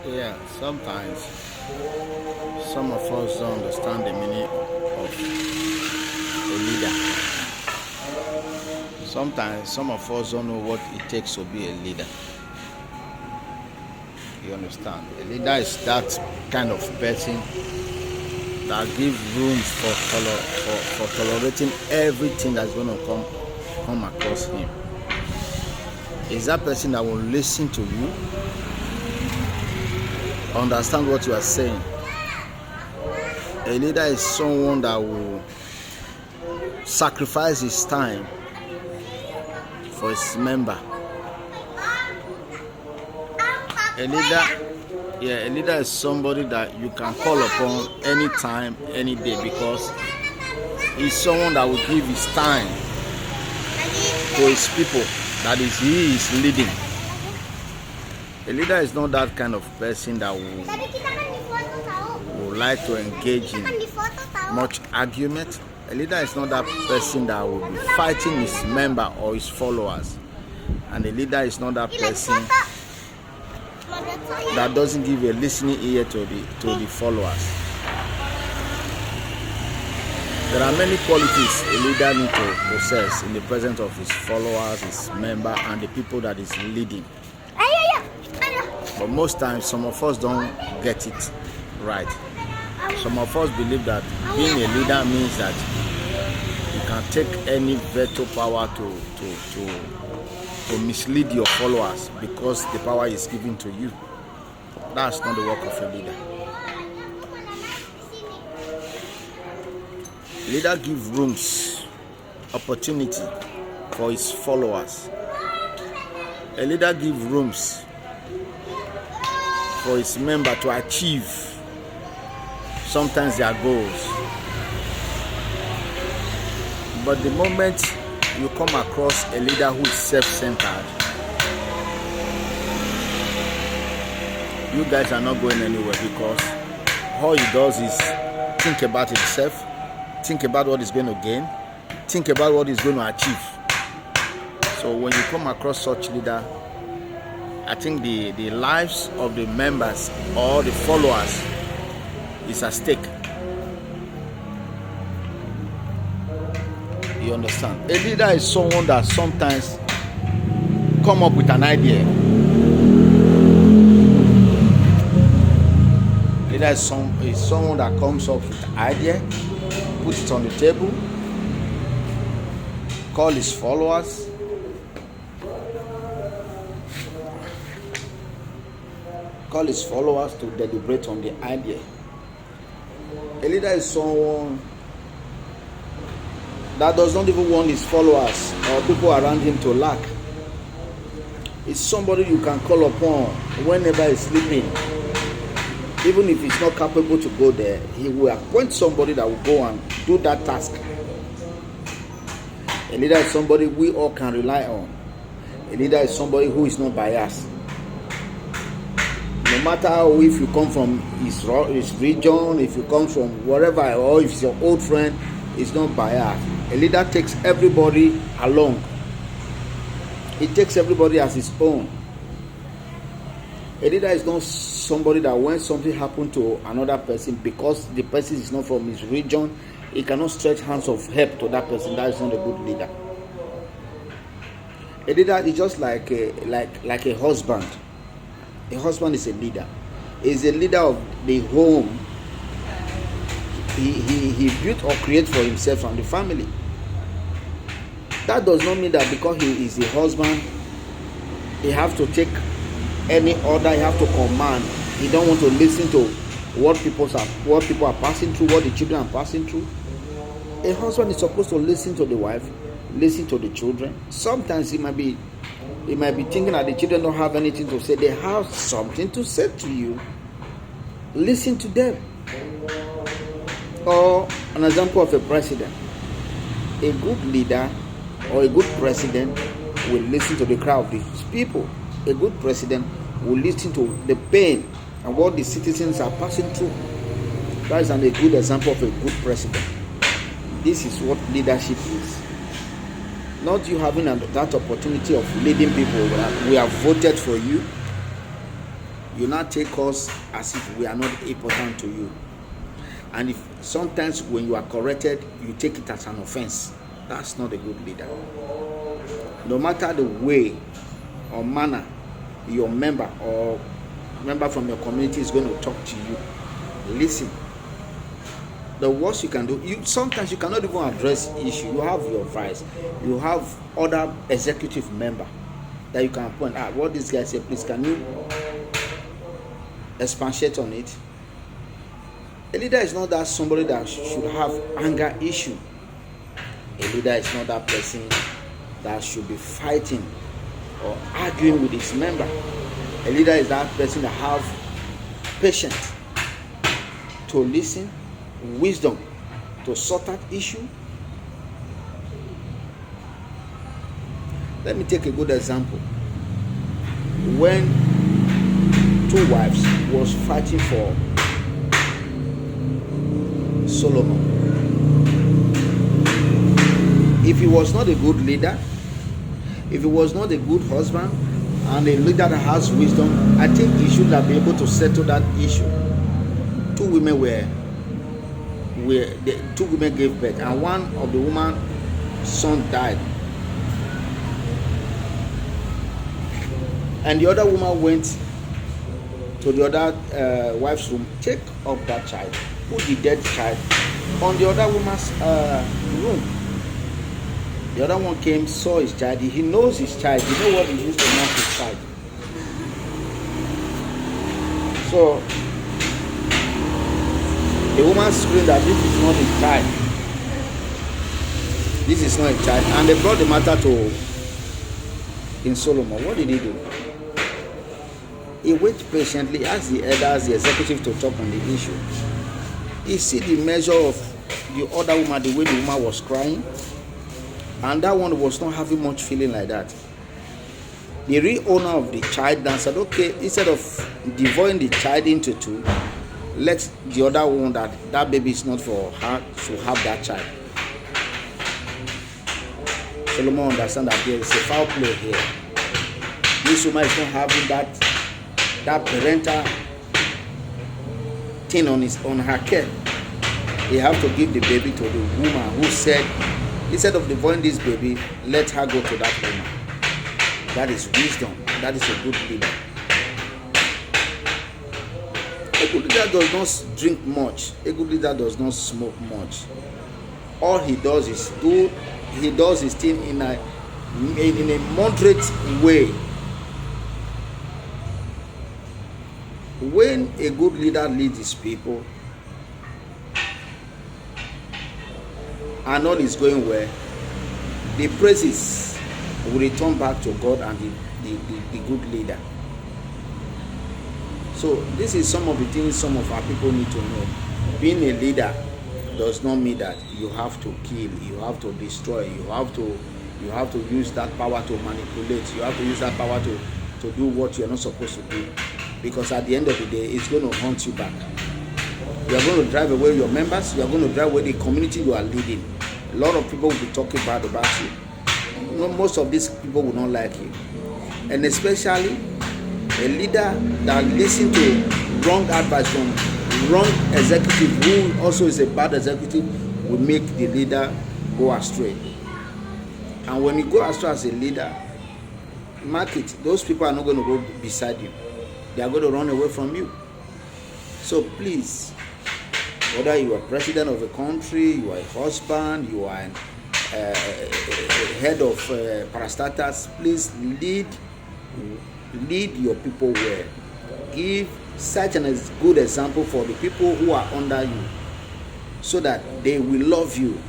Yeah, sometimes some of us don't understand the meaning of a leader. Sometimes some of us don't know what it takes to be a leader. You understand? A leader is that kind of person that gives room for tolerating everything that's going to come across him. Is that person that will listen to you, understand what you are saying. A leader is someone that will sacrifice his time for his member. A leader is somebody that you can call upon anytime, any day, because he's someone that will give his time to his people that he is leading. A leader is not that kind of person that will like to engage in much argument. A leader is not that person that will be fighting his member or his followers. And a leader is not that person that doesn't give a listening ear to the followers. There are many qualities a leader needs to possess in the presence of his followers, his member, and the people that is leading. But most times, some of us don't get it right. Some of us believe that being a leader means that you can take any veto power to mislead your followers because the power is given to you. That's not the work of a leader. Leader gives rooms, opportunity for his followers. A leader gives rooms for his member to achieve sometimes their goals. But the moment you come across a leader who is self-centered, you guys are not going anywhere, because all he does is think about himself, think about what he's going to gain, think about what he's going to achieve. So when you come across such leader, I think the lives of the members or the followers is at stake. You understand? A leader is someone that sometimes come up with an idea. Leader is someone that comes up with an idea, puts it on the table, call his followers, to deliberate on the idea. A leader is someone that does not even want his followers or people around him to lack. It's somebody you can call upon whenever he's sleeping. Even if he's not capable to go there, he will appoint somebody that will go and do that task. A leader is somebody we all can rely on. A leader is somebody who is not biased. No matter if you come from his region, if you come from wherever, or if it's your old friend, it's not biased. A leader takes everybody along. He takes everybody as his own. A leader is not somebody that when something happens to another person, because the person is not from his region, he cannot stretch hands of help to that person. That is not a good leader. A leader is just like a husband. A husband is a leader. He is a leader of the home he built or created for himself and the family. That does not mean that because he is a husband, he have to take any order, he have to command. He don't want to listen to what people are passing through, what the children are passing through. A husband is supposed to listen to the wife, listen to the children. Sometimes he might be thinking that the children don't have anything to say. They have something to say to you. Listen to them. Or an example of a president. A good leader or a good president will listen to the cry of the people. A good president will listen to the pain and what the citizens are passing through. That is a good example of a good president. This is what leadership is. Not you having that opportunity of leading people. We have voted for you. you now take us as if we are not important to you. And if sometimes when you are corrected, you take it as an offense. That's not a good leader. No matter the way or manner your member or member from your community is going to talk to you, listen. The worst you can do, sometimes you cannot even address issue. You have your vice, you have other executive member that you can point out. What this guy said, please can you expatiate on it? A leader is not that somebody that should have anger issue. A leader is not that person that should be fighting or arguing with his member. A leader is that person that have patience to listen, wisdom to sort out issue. Let me take a good example. When two wives was fighting for Solomon, if he was not a good leader, if he was not a good husband and a leader that has wisdom, I think he should have been able to settle that issue. Two women gave birth, and one of the woman's son died, and the other woman went to the other wife's room, take up that child, put the dead child on the other woman's room. The other one came, saw his child. He knows his child. He knows what he used to mark his child. So the woman screamed that this is not his child. This is not a child. And they brought the matter to King Solomon. What did he do? He waited patiently, asked the elders, the executive, to talk on the issue. He see the measure of the other woman, the way the woman was crying, and that one was not having much feeling like that. The real owner of the child then said, okay, instead of dividing the child into two, let the other one that baby is not for her to have that child. Solomon understand that there is a foul play here. This woman is not having that parental thing on her care. They have to give the baby to the woman who said, instead of divorcing this baby, let her go to that woman. That is wisdom. That is a good leader. A good leader does not drink much. A good leader does not smoke much. All he does is his thing in a moderate way. When a good leader leads his people and all is going well, the praises will return back to God and the good leader. So this is some of the things some of our people need to know. Being a leader does not mean that you have to kill, you have to destroy, you have to use that power to manipulate, you have to use that power to do what you're not supposed to do. Because at the end of the day, it's going to haunt you back. You are going to drive away your members, you are going to drive away the community you are leading. A lot of people will be talking bad about you. Most of these people will not like you. And especially a leader that listens to wrong advice from wrong executive, who also is a bad executive, will make the leader go astray. And when you go astray as a leader, mark it, those people are not going to go beside you. They are going to run away from you. So please, whether you are president of a country, you are a husband, you are a head of parastatals, please lead your people well. Give such a good example for the people who are under you, so that they will love you.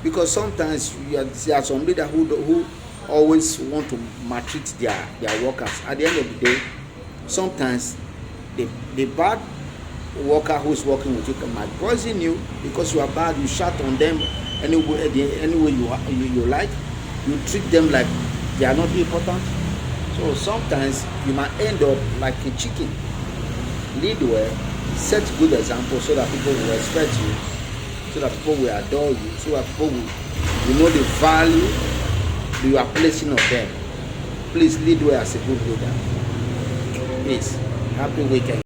Because sometimes there are some leaders who always want to maltreat their workers. At the end of the day, sometimes the bad worker who is working with you might poison you because you are bad. You shout on them any way you like. You treat them like they are not important. So sometimes you might end up like a chicken. Lead well, set good example so that people will respect you, so that people will adore you, so that people will know the value you are placing on them. Please lead well as a good leader. Peace. Happy weekend.